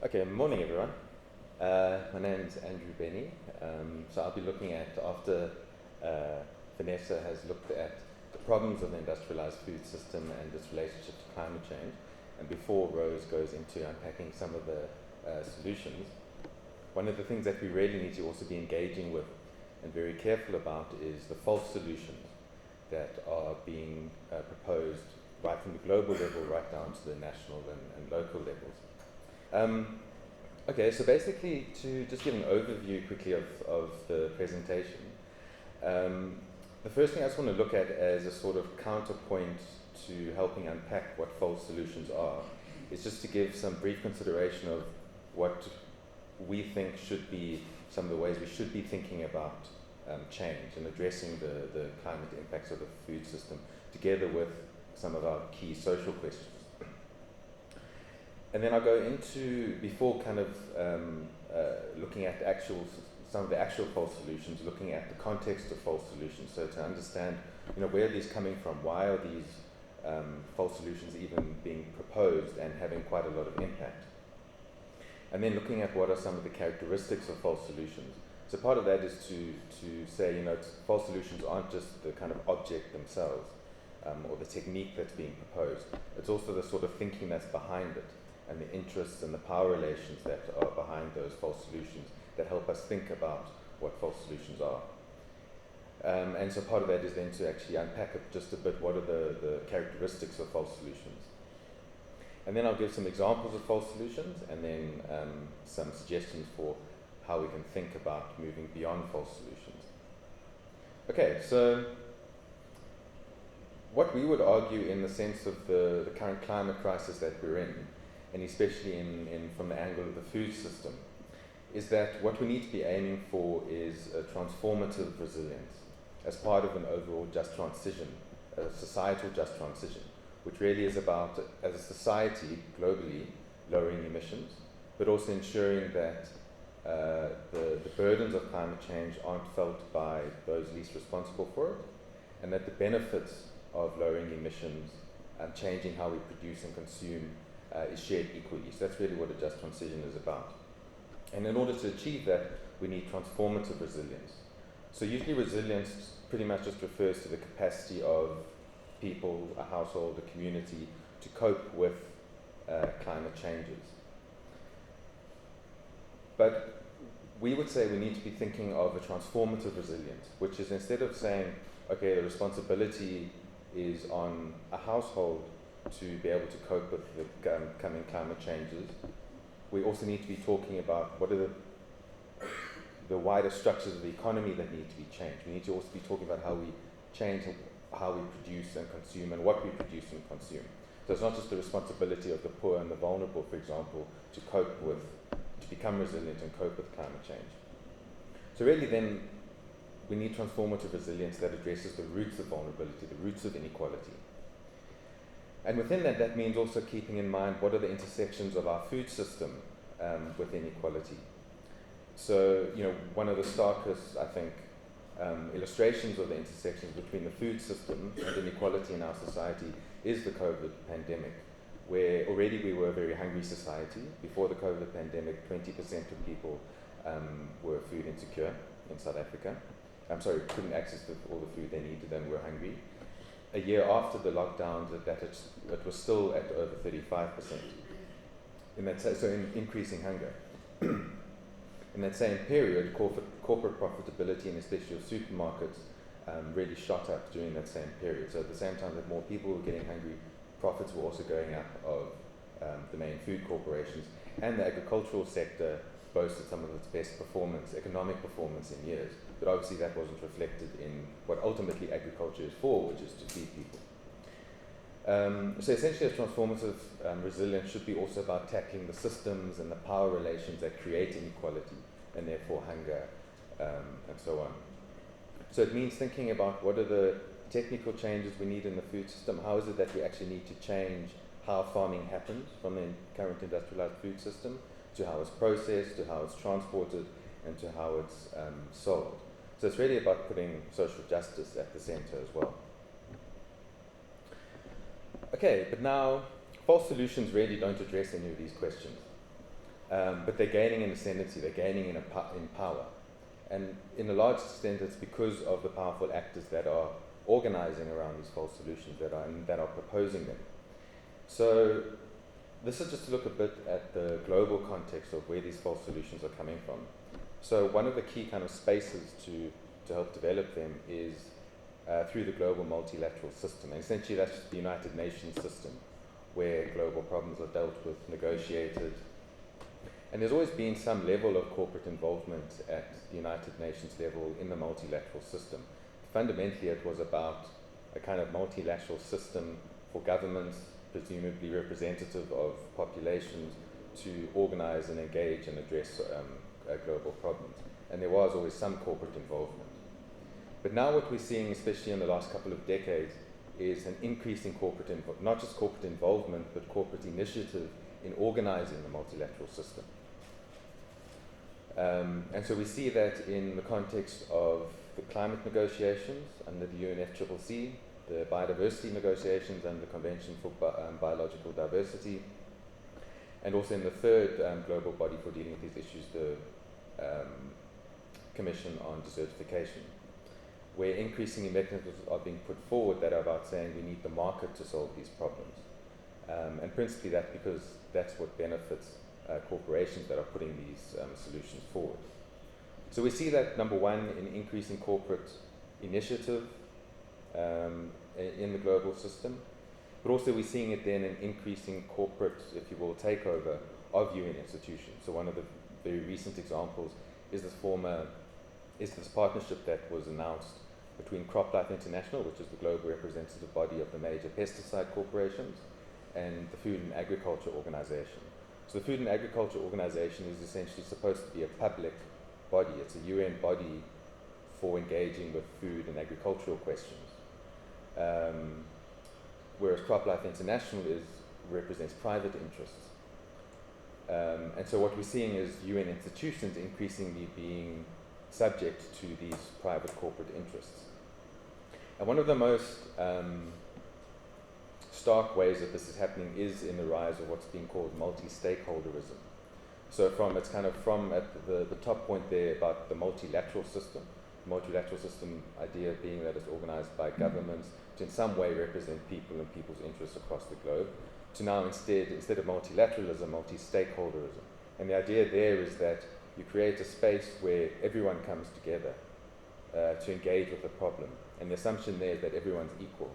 Okay, morning everyone. My name is Andrew Bennie. So I'll be looking at, after Vanessa has looked at the problems of the industrialized food system and its relationship to climate change, and before Rose goes into unpacking some of the solutions, one of the things that we really need to also be engaging with and very careful about is the false solutions that are being proposed right from the global level right down to the national and local levels. Okay, so basically to just give an overview quickly of the presentation, the first thing I just want to look at as a sort of counterpoint to helping unpack what false solutions are is just to give some brief consideration of what we think should be some of the ways we should be thinking about change and addressing the climate impacts of the food system together with some of our key social questions. And then I'll go into, before kind of looking at some of the actual false solutions, looking at the context of false solutions, so to understand, where are these coming from? Why are these false solutions even being proposed and having quite a lot of impact? And then looking at what are some of the characteristics of false solutions. So part of that is to say, false solutions aren't just the kind of object themselves or the technique that's being proposed. It's also the sort of thinking that's behind it, and the interests and the power relations that are behind those false solutions that help us think about what false solutions are. And so part of that is then to actually unpack it just a bit, what are the characteristics of false solutions. And then I'll give some examples of false solutions and then some suggestions for how we can think about moving beyond false solutions. Okay, so what we would argue in the sense of the current climate crisis that we're in, and especially from the angle of the food system, is that what we need to be aiming for is a transformative resilience as part of an overall just transition, a societal just transition, which really is about, as a society, globally, lowering emissions, but also ensuring that the burdens of climate change aren't felt by those least responsible for it, and that the benefits of lowering emissions and changing how we produce and consume is shared equally. So that's really what a just transition is about. And in order to achieve that, we need transformative resilience. So usually resilience pretty much just refers to the capacity of people, a household, a community, to cope with climate changes. But we would say we need to be thinking of a transformative resilience, which is, instead of saying, okay, the responsibility is on a household to be able to cope with the coming climate changes, we also need to be talking about what are the wider structures of the economy that need to be changed. We need to also be talking about how we change how we produce and consume and what we produce and consume. So it's not just the responsibility of the poor and the vulnerable, for example, to become resilient and cope with climate change. So really then, we need transformative resilience that addresses the roots of vulnerability, the roots of inequality. And within that, that means also keeping in mind what are the intersections of our food system with inequality. So, one of the starkest, I think, illustrations of the intersections between the food system and inequality in our society is the COVID pandemic, where already we were a very hungry society. Before the COVID pandemic, 20% of people were food insecure in South Africa. Couldn't access all the food they needed and were hungry. A year after the lockdown, it was still at over 35%. So increasing hunger. In that same period, corporate profitability, and especially of supermarkets, really shot up during that same period. So at the same time that more people were getting hungry, profits were also going up of the main food corporations, and the agricultural sector boasted some of its best economic performance in years. But obviously that wasn't reflected in what ultimately agriculture is for, which is to feed people. So essentially, a transformative resilience should be also about tackling the systems and the power relations that create inequality and therefore hunger and so on. So it means thinking about what are the technical changes we need in the food system. How is it that we actually need to change how farming happens from the current industrialized food system to how it's processed, to how it's transported, and to how it's sold. So it's really about putting social justice at the center as well. Okay, but now false solutions really don't address any of these questions. but they're gaining in ascendancy, they're gaining in power. And in a large extent, it's because of the powerful actors that are organizing around these false solutions, that are proposing them. So this is just to look a bit at the global context of where these false solutions are coming from. So one of the key kind of spaces to help develop them is through the global multilateral system. And essentially that's the United Nations system, where global problems are dealt with, negotiated. And there's always been some level of corporate involvement at the United Nations level in the multilateral system. Fundamentally, it was about a kind of multilateral system for governments, presumably representative of populations, to organize and engage and address global problems. And there was always some corporate involvement. But now what we're seeing, especially in the last couple of decades, is an increase in not just corporate involvement, but corporate initiative in organizing the multilateral system. And so we see that in the context of the climate negotiations under the UNFCCC, the biodiversity negotiations and the Convention for Biological Diversity, and also in the third global body for dealing with these issues, the Commission on Desertification, where increasingly mechanisms are being put forward that are about saying we need the market to solve these problems. And principally that because that's what benefits corporations that are putting these solutions forward. So we see that, number one, an increase in corporate initiative in the global system, but also we're seeing it then an increasing corporate, if you will, takeover of UN institutions. So one of the very recent examples is this partnership that was announced between CropLife International, which is the global representative body of the major pesticide corporations, and the Food and Agriculture Organization. So the Food and Agriculture Organization is essentially supposed to be a public body. It's a UN body for engaging with food and agricultural questions. Whereas CropLife International represents private interests. And so what we're seeing is UN institutions increasingly being subject to these private corporate interests. And one of the most stark ways that this is happening is in the rise of what's being called multi-stakeholderism. So it's kind of from at the top point there about the multilateral system idea being that it's organized by governments to in some way represent people and people's interests across the globe, to now instead of multilateralism, multi-stakeholderism. And the idea there is that you create a space where everyone comes together to engage with the problem. And the assumption there is that everyone's equal.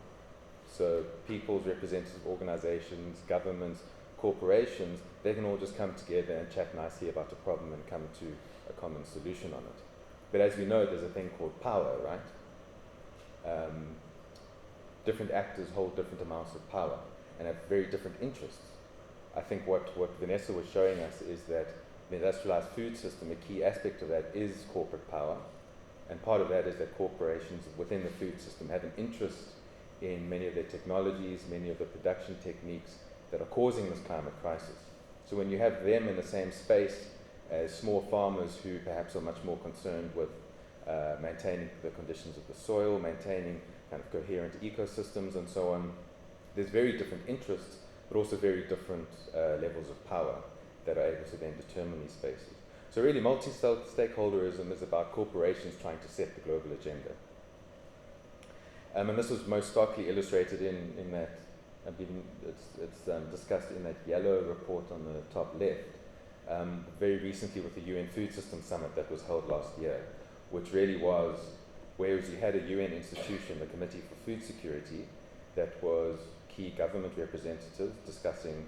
So people's representative organizations, governments, corporations, they can all just come together and chat nicely about a problem and come to a common solution on it. But as we know, there's a thing called power, right? Different actors hold different amounts of power and have very different interests. I think what Vanessa was showing us is that the industrialized food system, a key aspect of that is corporate power. And part of that is that corporations within the food system have an interest in many of their technologies, many of the production techniques that are causing this climate crisis. So when you have them in the same space as small farmers who perhaps are much more concerned with maintaining the conditions of the soil, maintaining kind of coherent ecosystems and so on, there's very different interests, but also very different levels of power that are able to then determine these spaces. So really multi-stakeholderism is about corporations trying to set the global agenda. And this was most starkly illustrated in that, it's discussed in that yellow report on the top left, very recently with the UN Food System Summit that was held last year, which really was, whereas you had a UN institution, the Committee for Food Security, that was key government representatives discussing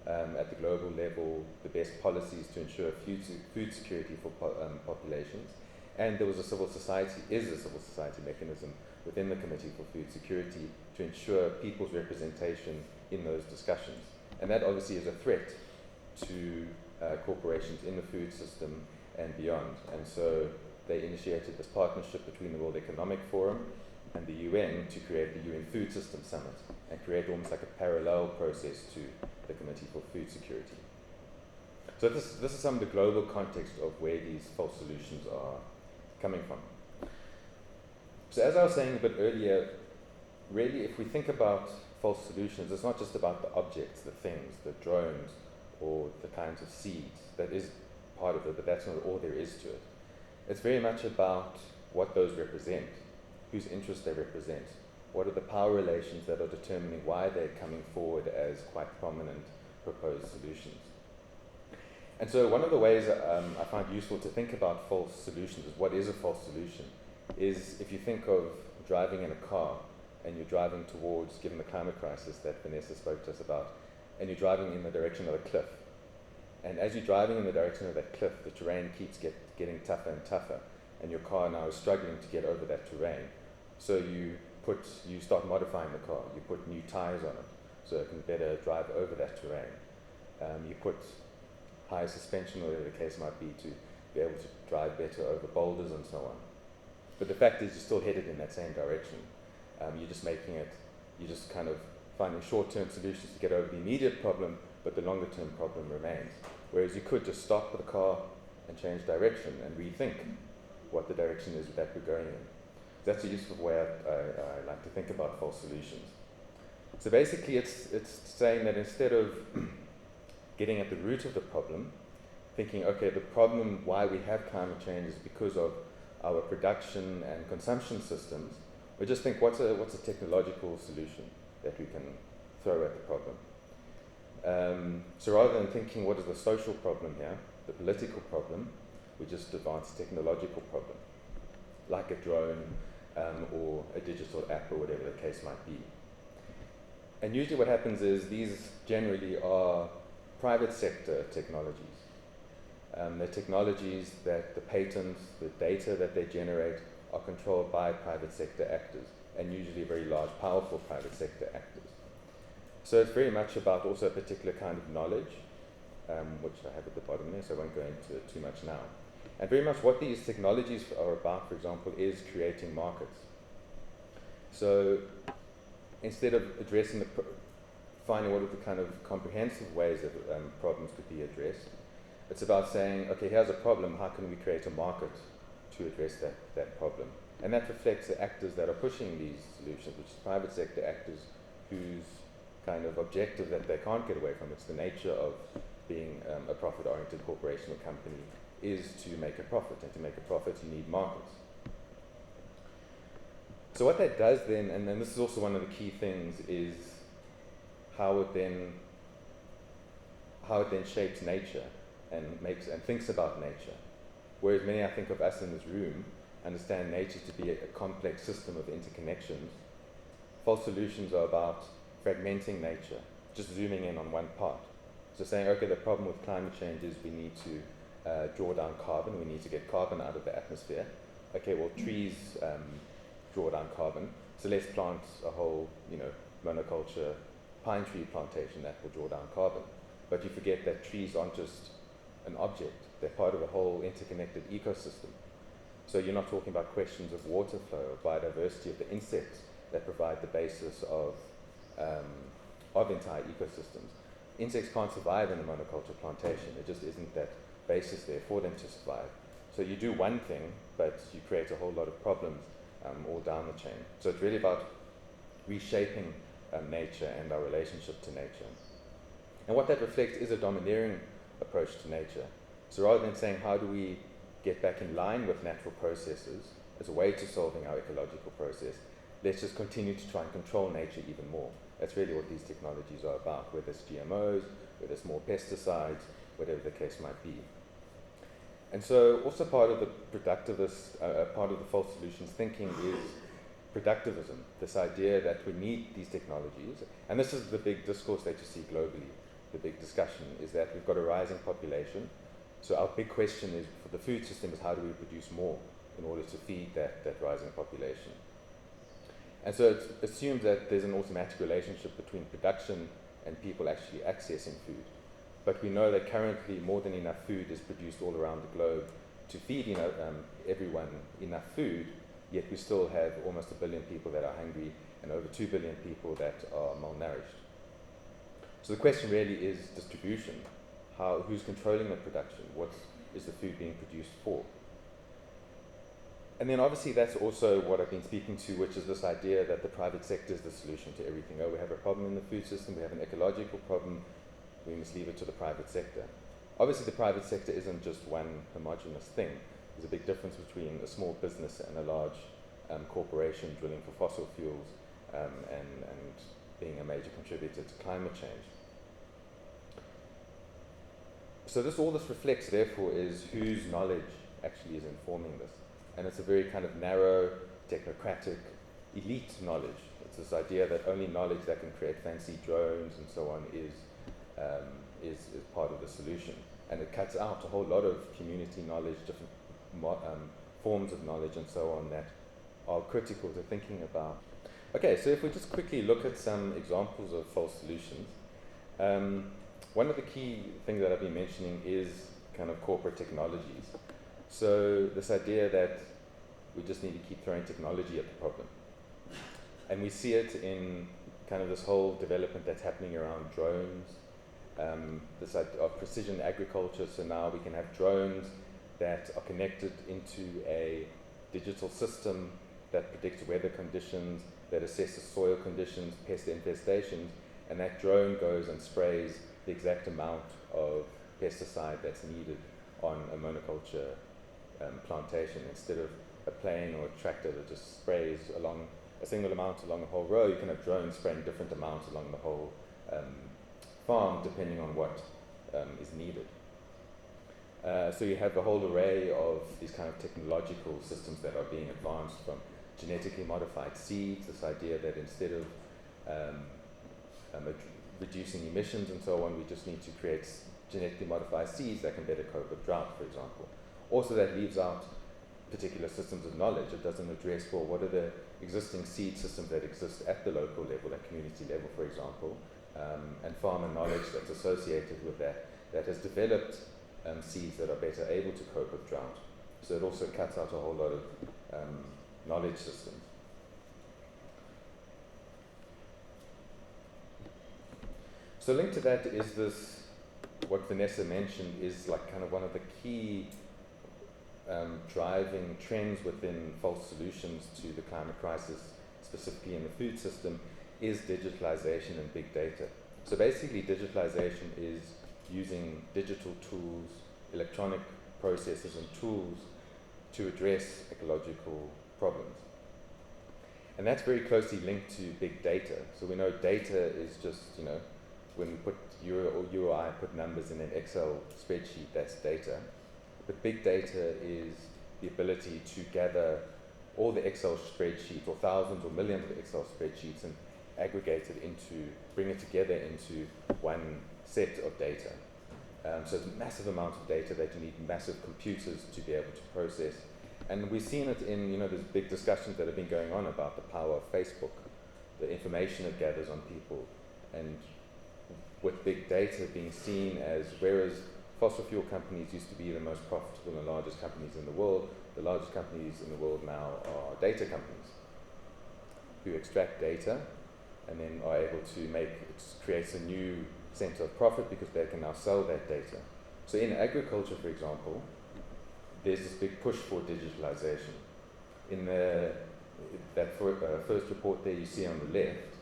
at the global level the best policies to ensure food security for populations. And there was a civil society mechanism within the Committee for Food Security to ensure people's representation in those discussions. And that obviously is a threat to corporations in the food system and beyond. And so they initiated this partnership between the World Economic Forum and the UN to create the UN Food System Summit and create almost like a parallel process to the Committee for Food Security. So this is some of the global context of where these false solutions are coming from. So as I was saying a bit earlier, really if we think about false solutions, it's not just about the objects, the things, the drones, or the kinds of seeds. That is part of it, but that's not all there is to it. It's very much about what those represent, whose interests they represent, what are the power relations that are determining why they're coming forward as quite prominent proposed solutions. And so one of the ways I find useful to think about false solutions, is what is a false solution, is if you think of driving in a car and you're driving towards, given the climate crisis that Vanessa spoke to us about, and you're driving in the direction of a cliff. And as you're driving in the direction of that cliff, the terrain keeps getting tougher and tougher, and your car now is struggling to get over that terrain. So you start modifying the car. You put new tires on it so it can better drive over that terrain. You put higher suspension, or whatever the case might be, to be able to drive better over boulders and so on. But the fact is, you're still headed in that same direction. You're just kind of finding short-term solutions to get over the immediate problem, but the longer-term problem remains. Whereas you could just stop the car and change direction and rethink what the direction is that we're going in. That's a useful way I like to think about false solutions. So basically, it's saying that instead of getting at the root of the problem, thinking, okay, the problem why we have climate change is because of our production and consumption systems, we just think, what's a technological solution that we can throw at the problem? So rather than thinking, what is the social problem here, the political problem, we just advance a technological problem, like a drone or a digital app or whatever the case might be. And usually what happens is these generally are private sector technologies. They're technologies that the patents, the data that they generate are controlled by private sector actors, and usually very large, powerful private sector actors. So it's very much about also a particular kind of knowledge, which I have at the bottom there, so I won't go into it too much now. And very much what these technologies are about, for example, is creating markets. So instead of addressing finding what are the kind of comprehensive ways that problems could be addressed, it's about saying, okay, here's a problem, how can we create a market to address that problem? And that reflects the actors that are pushing these solutions, which is private sector actors whose kind of objective that they can't get away from, it's the nature of being a profit-oriented corporation or company, is to make a profit. And to make a profit, you need markets. So what that does then, and then this is also one of the key things, is how it then shapes nature and thinks about nature. Whereas many, I think, of us in this room understand nature to be a complex system of interconnections, false solutions are about fragmenting nature, just zooming in on one part. So saying, okay, the problem with climate change is we need to draw down carbon, we need to get carbon out of the atmosphere. Okay, well, trees draw down carbon, so let's plant a whole, monoculture pine tree plantation that will draw down carbon. But you forget that trees aren't just an object, they're part of a whole interconnected ecosystem. So you're not talking about questions of water flow or biodiversity of the insects that provide the basis of entire ecosystems. Insects can't survive in a monoculture plantation. There just isn't that basis there for them to survive. So you do one thing, but you create a whole lot of problems all down the chain. So it's really about reshaping nature and our relationship to nature. And what that reflects is a domineering approach to nature. So rather than saying, how do we get back in line with natural processes as a way to solving our ecological process, let's just continue to try and control nature even more. That's really what these technologies are about, whether it's GMOs, whether it's more pesticides, whatever the case might be. And so also part of the productivist, part of the false solutions thinking is productivism, this idea that we need these technologies. And this is the big discourse that you see globally. The big discussion is that we've got a rising population. So our big question is for the food system is how do we produce more in order to feed that rising population. And so it assumes that there's an automatic relationship between production and people actually accessing food. But we know that currently more than enough food is produced all around the globe to feed everyone enough food, yet we still have almost 1 billion people that are hungry and over 2 billion people that are malnourished. So the question really is distribution. Who's controlling the production? What is the food being produced for? And then obviously that's also what I've been speaking to, which is this idea that the private sector is the solution to everything. We have a problem in the food system, we have an ecological problem, we must leave it to the private sector. Obviously, the private sector isn't just one homogeneous thing. There's a big difference between a small business and a large corporation drilling for fossil fuels and being a major contributor to climate change. So all this reflects, therefore, is whose knowledge actually is informing this. And it's a very kind of narrow, technocratic, elite knowledge. It's this idea that only knowledge that can create fancy drones and so on is part of the solution. And it cuts out a whole lot of community knowledge, different forms of knowledge and so on that are critical to thinking about. Okay, so if we just quickly look at some examples of false solutions, one of the key things that I've been mentioning is kind of corporate technologies. So this idea that we just need to keep throwing technology at the problem. And we see it in kind of this whole development that's happening around drones, this idea of precision agriculture. So now we can have drones that are connected into a digital system that predicts weather conditions, that assesses soil conditions, pest infestations, and that drone goes and sprays the exact amount of pesticide that's needed on a monoculture plantation. Instead of a plane or a tractor that just sprays along a single amount along a whole row, you can have drones spraying different amounts along the whole farm depending on what is needed. So you have a whole array of these kind of technological systems that are being advanced, from genetically modified seeds, this idea that instead of reducing emissions and so on, we just need to create genetically modified seeds that can better cope with drought, for example. Also, that leaves out particular systems of knowledge. It doesn't address, well, what are the existing seed systems that exist at the local level, at community level, for example, and farmer knowledge that's associated with that has developed seeds that are better able to cope with drought. So it also cuts out a whole lot of knowledge systems. So linked to that is this, what Vanessa mentioned is like kind of one of the key driving trends within false solutions to the climate crisis, specifically in the food system, is digitalization and big data. So basically digitalization is using digital tools, electronic processes and tools to address ecological problems. And that's very closely linked to big data. So we know data is just, when we put you or I put numbers in an Excel spreadsheet, that's data. But big data is the ability to gather all the Excel spreadsheets, or thousands or millions of Excel spreadsheets, and aggregate it bring it together into one set of data. So it's a massive amount of data that you need massive computers to be able to process. And we've seen it in, there's big discussions that have been going on about the power of Facebook, the information it gathers on people, and with big data being seen as, whereas fossil fuel companies used to be the most profitable and largest companies in the world, the largest companies in the world now are data companies who extract data and then are able to create a new center of profit because they can now sell that data. So in agriculture, for example, there's this big push for digitalization. In that first report there you see on the left,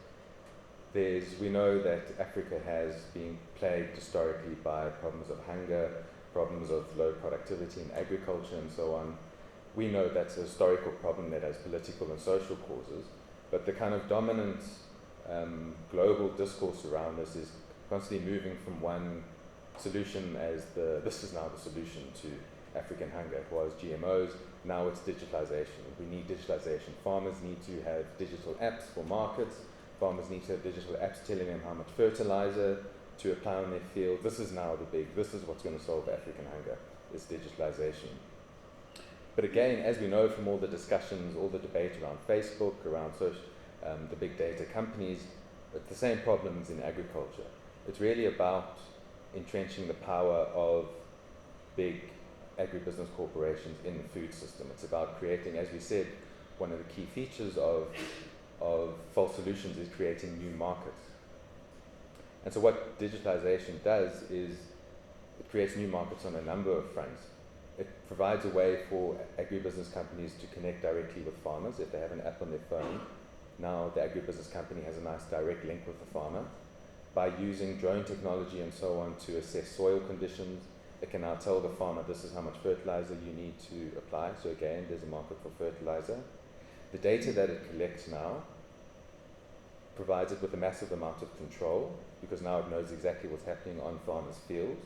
we know that Africa has been plagued historically by problems of hunger, problems of low productivity in agriculture and so on. We know that's a historical problem that has political and social causes, but the kind of dominant global discourse around this is constantly moving from one solution as this is now the solution to African hunger. It was GMOs, now it's digitalization. We need digitalization. Farmers need to have digital apps for markets. Farmers need to have digital apps telling them how much fertilizer to apply on their field. This is what's going to solve African hunger, is digitalization. But again, as we know from all the discussions, all the debate around Facebook, around the big data companies, it's the same problems in agriculture. It's really about entrenching the power of big agribusiness corporations in the food system. It's about creating, as we said, one of the key features of false solutions is creating new markets. And so what digitalization does is it creates new markets on a number of fronts. It provides a way for agribusiness companies to connect directly with farmers. If they have an app on their phone, now the agribusiness company has a nice direct link with the farmer. by using drone technology and so on to assess soil conditions. It can now tell the farmer this is how much fertilizer you need to apply. So again, there's a market for fertilizer. The data that it collects now provides it with a massive amount of control, because now it knows exactly what's happening on farmers' fields,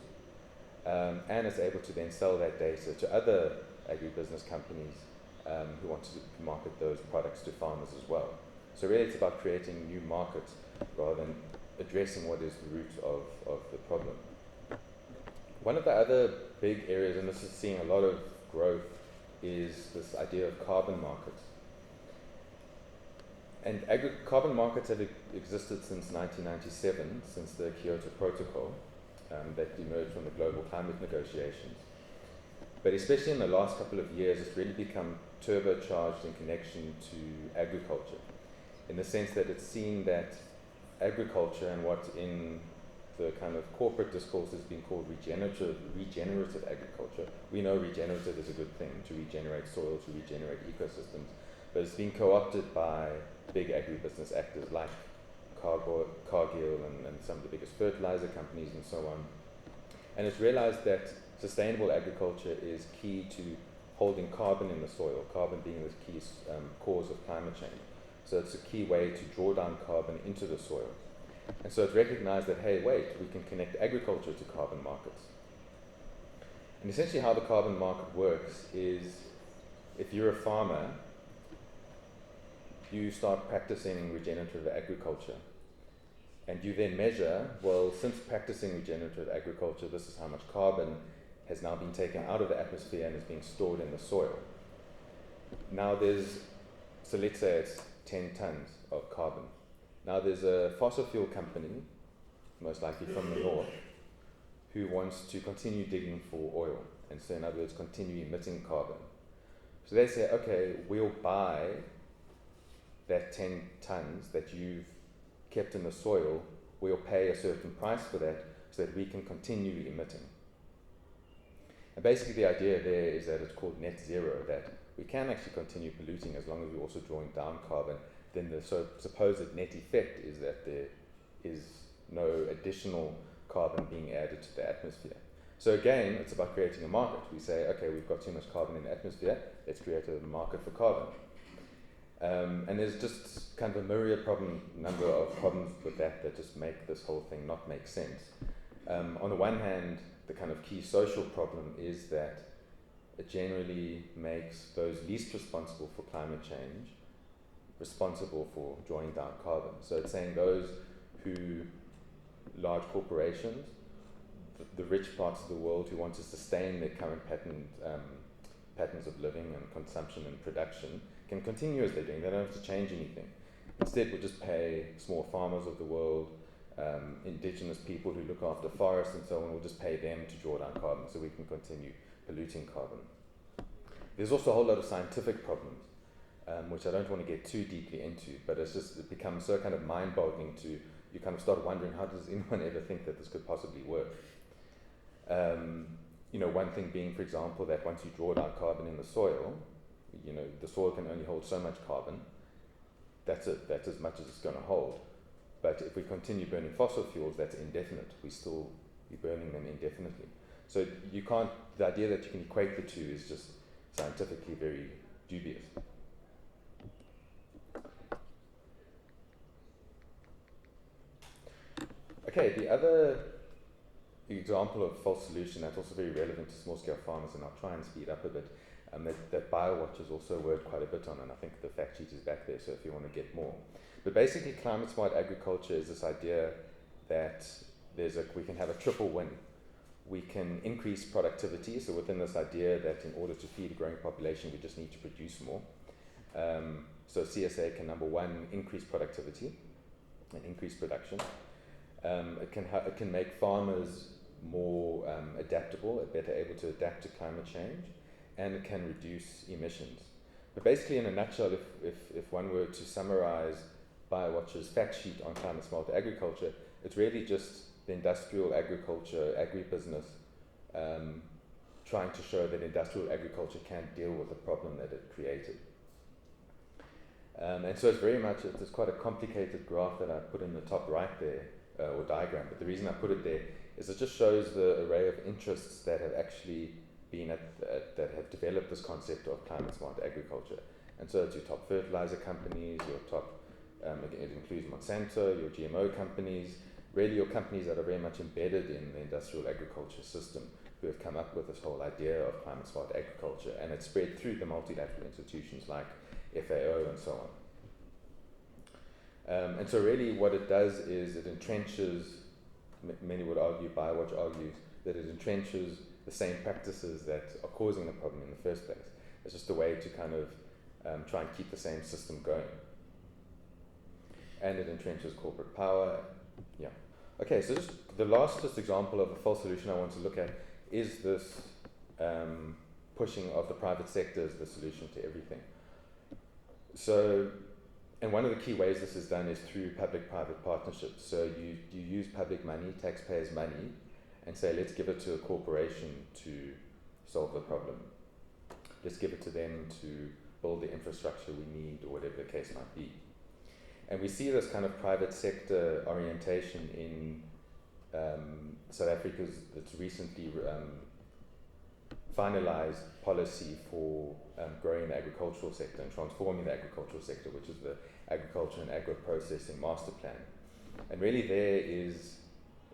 and it's able to then sell that data to other agribusiness companies who want to market those products to farmers as well. So really it's about creating new markets rather than addressing what is the root of the problem. One of the other big areas, and this is seeing a lot of growth, is this idea of carbon markets. And carbon markets have existed since 1997, since the Kyoto Protocol that emerged from the global climate negotiations. But especially in the last couple of years, it's really become turbocharged in connection to agriculture, in the sense that it's seen that agriculture and what in the kind of corporate discourse has been called regenerative agriculture. We know regenerative is a good thing, to regenerate soil, to regenerate ecosystems, but it's been co-opted by big agribusiness actors like Cargill and some of the biggest fertilizer companies and so on. And it's realized that sustainable agriculture is key to holding carbon in the soil, carbon being the key cause of climate change. So it's a key way to draw down carbon into the soil. And so it's recognized that, hey, wait, we can connect agriculture to carbon markets. And essentially how the carbon market works is, if you're a farmer, you start practicing regenerative agriculture. And you then measure, well, since practicing regenerative agriculture, this is how much carbon has now been taken out of the atmosphere and is being stored in the soil. Now so let's say it's 10 tons of carbon. Now there's a fossil fuel company, most likely from the north, who wants to continue digging for oil, and so in other words, continue emitting carbon. So they say, okay, we'll buy that 10 tons that you've kept in the soil, we'll pay a certain price for that so that we can continue emitting. And basically the idea there is that it's called net zero, that we can actually continue polluting as long as we're also drawing down carbon. Then the supposed net effect is that there is no additional carbon being added to the atmosphere. So again, it's about creating a market. We say, okay, we've got too much carbon in the atmosphere, let's create a market for carbon. And there's just kind of a myriad number of problems with that just make this whole thing not make sense. On the one hand, the kind of key social problem is that it generally makes those least responsible for climate change responsible for drawing down carbon. So it's saying those large corporations, the rich parts of the world who want to sustain their current patterns of living and consumption and production, can continue as they're doing. They don't have to change anything. Instead, we'll just pay small farmers of the world, indigenous people who look after forests and so on, we'll just pay them to draw down carbon so we can continue polluting carbon. There's also a whole lot of scientific problems, which I don't want to get too deeply into, but it becomes so kind of mind-boggling you kind of start wondering, how does anyone ever think that this could possibly work? One thing being, for example, that once you draw down carbon in the soil, the soil can only hold so much carbon. That's it. That's as much as it's going to hold. But if we continue burning fossil fuels, that's indefinite. We still be burning them indefinitely. So the idea that you can equate the two is just scientifically very dubious. Okay, the other example of false solution that's also very relevant to small-scale farmers, and I'll try and speed up a bit, that Biowatch has also worked quite a bit on, and I think the fact sheet is back there, so if you want to get more. But basically, climate-smart agriculture is this idea that we can have a triple win. We can increase productivity, so within this idea that in order to feed a growing population, we just need to produce more. So CSA can, number one, increase productivity and increase production. It can make farmers more adaptable, better able to adapt to climate change, and it can reduce emissions. But basically, in a nutshell, if one were to summarize Biowatch's fact sheet on climate-smart agriculture, it's really just the industrial agriculture, agribusiness, trying to show that industrial agriculture can't deal with the problem that it created. And so it's quite a complicated graph that I put in the top right there, or diagram, but the reason I put it there is it just shows the array of interests that have actually been that have developed this concept of climate smart agriculture. And so it's your top fertilizer companies, your top, it includes Monsanto, your GMO companies, really your companies that are very much embedded in the industrial agriculture system, who have come up with this whole idea of climate smart agriculture, and it's spread through the multilateral institutions like FAO and so on. And so really what it does is it entrenches, many would argue, Biowatch argues, that it entrenches the same practices that are causing the problem in the first place. It's just a way to kind of try and keep the same system going. And it entrenches corporate power. Yeah. Okay, so just the last example of a false solution I want to look at is this pushing of the private sector as the solution to everything. So, and one of the key ways this is done is through public-private partnerships. So you use public money, taxpayers' money, and say, let's give it to a corporation to solve the problem. Let's give it to them to build the infrastructure we need, or whatever the case might be. And we see this kind of private sector orientation in South Africa's that's recently finalized policy for growing the agricultural sector and transforming the agricultural sector, which is the Agriculture and Agro-Processing Master Plan. And really there is,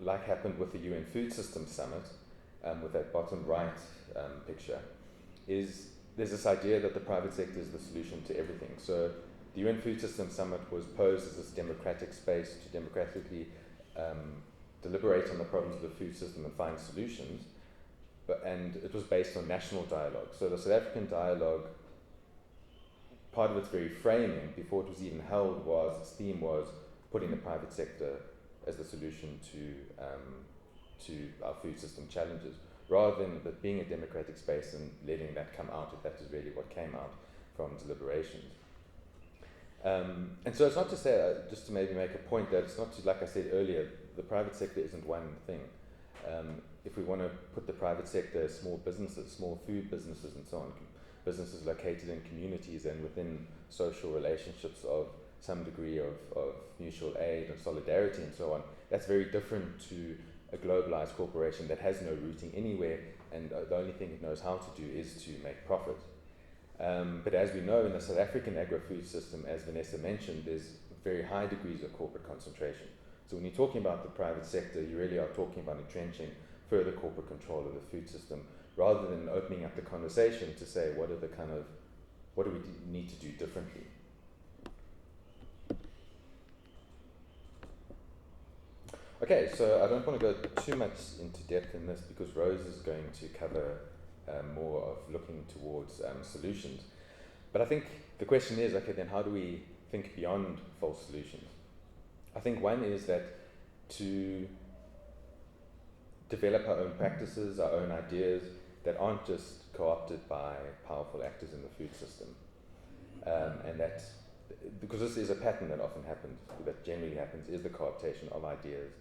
like happened with the UN Food Systems Summit, with that bottom right picture, is there's this idea that the private sector is the solution to everything. So the UN Food Systems Summit was posed as this democratic space to democratically deliberate on the problems of the food system and find solutions, and it was based on national dialogue. So the South African dialogue, part of its very framing, before it was even held, its theme was putting the private sector as the solution to our food system challenges, rather than it being a democratic space and letting that come out, if that is really what came out from deliberations. And so it's not to say, just to maybe make a point, that it's not to, like I said earlier, the private sector isn't one thing. If we want to put the private sector as small businesses, small food businesses and so on, businesses located in communities and within social relationships of some degree of mutual aid and solidarity and so on, that's very different to a globalized corporation that has no rooting anywhere, and the only thing it knows how to do is to make profit. But as we know, in the South African agri-food system, as Vanessa mentioned, there's very high degrees of corporate concentration. So when you're talking about the private sector, you really are talking about entrenching further corporate control of the food system, rather than opening up the conversation to say, what do we need to do differently? Okay, so I don't want to go too much into depth in this because Rose is going to cover more of looking towards solutions. But I think the question is, okay, then how do we think beyond false solutions? I think one is that to develop our own practices, our own ideas that aren't just co-opted by powerful actors in the food system. And that, because this is a pattern that often happens, that generally happens, is the co-optation of ideas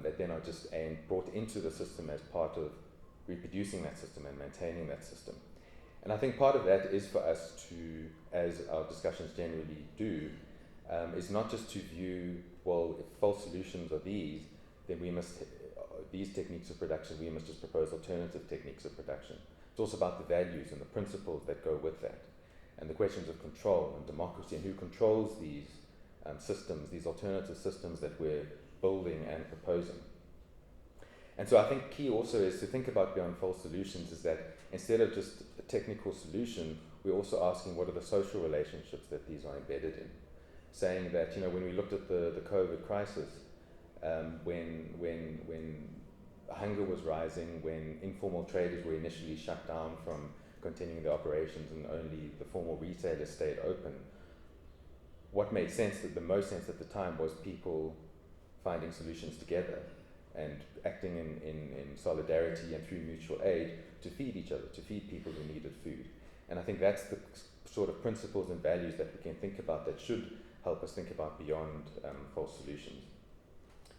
that then are just brought into the system as part of reproducing that system and maintaining that system. And I think part of that is for us to, as our discussions generally do, is not just to view, well, if false solutions are these, then we must, these techniques of production, we must just propose alternative techniques of production. It's also about the values and the principles that go with that, and the questions of control and democracy, and who controls these systems, these alternative systems that we're building and proposing. And so I think key also is to think about beyond false solutions is that instead of just a technical solution, we're also asking what are the social relationships that these are embedded in. Saying that, you know, when we looked at the COVID crisis, when hunger was rising, when informal traders were initially shut down from continuing their operations and only the formal retailers stayed open, what made sense, the most sense at the time, was people finding solutions together and acting in solidarity and through mutual aid to feed each other, to feed people who needed food. And I think that's the sort of principles and values that we can think about that should help us think about beyond false solutions.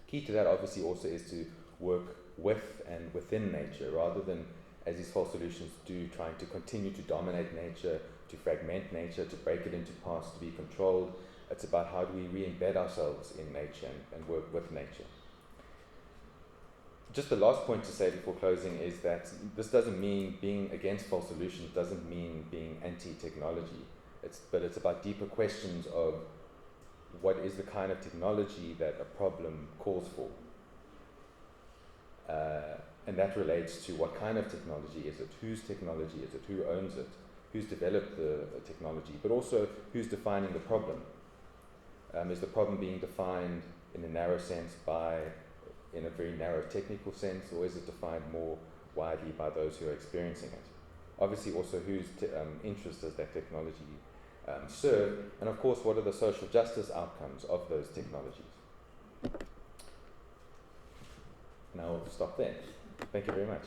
Key to that obviously also is to work with and within nature, rather than, as these false solutions do, trying to continue to dominate nature, to fragment nature, to break it into parts to be controlled. It's about how do we re-embed ourselves in nature and work with nature. just the last point to say before closing is that this doesn't mean being against false solutions, doesn't mean being anti-technology. But it's about deeper questions of what is the kind of technology that a problem calls for. And that relates to what kind of technology is it, whose technology is it, who owns it, who's developed the technology, but also who's defining the problem. Is the problem being defined in a narrow sense in a very narrow technical sense, or is it defined more widely by those who are experiencing it? Obviously also whose interest does that technology serve, and of course what are the social justice outcomes of those technologies? And I'll stop there. Thank you very much.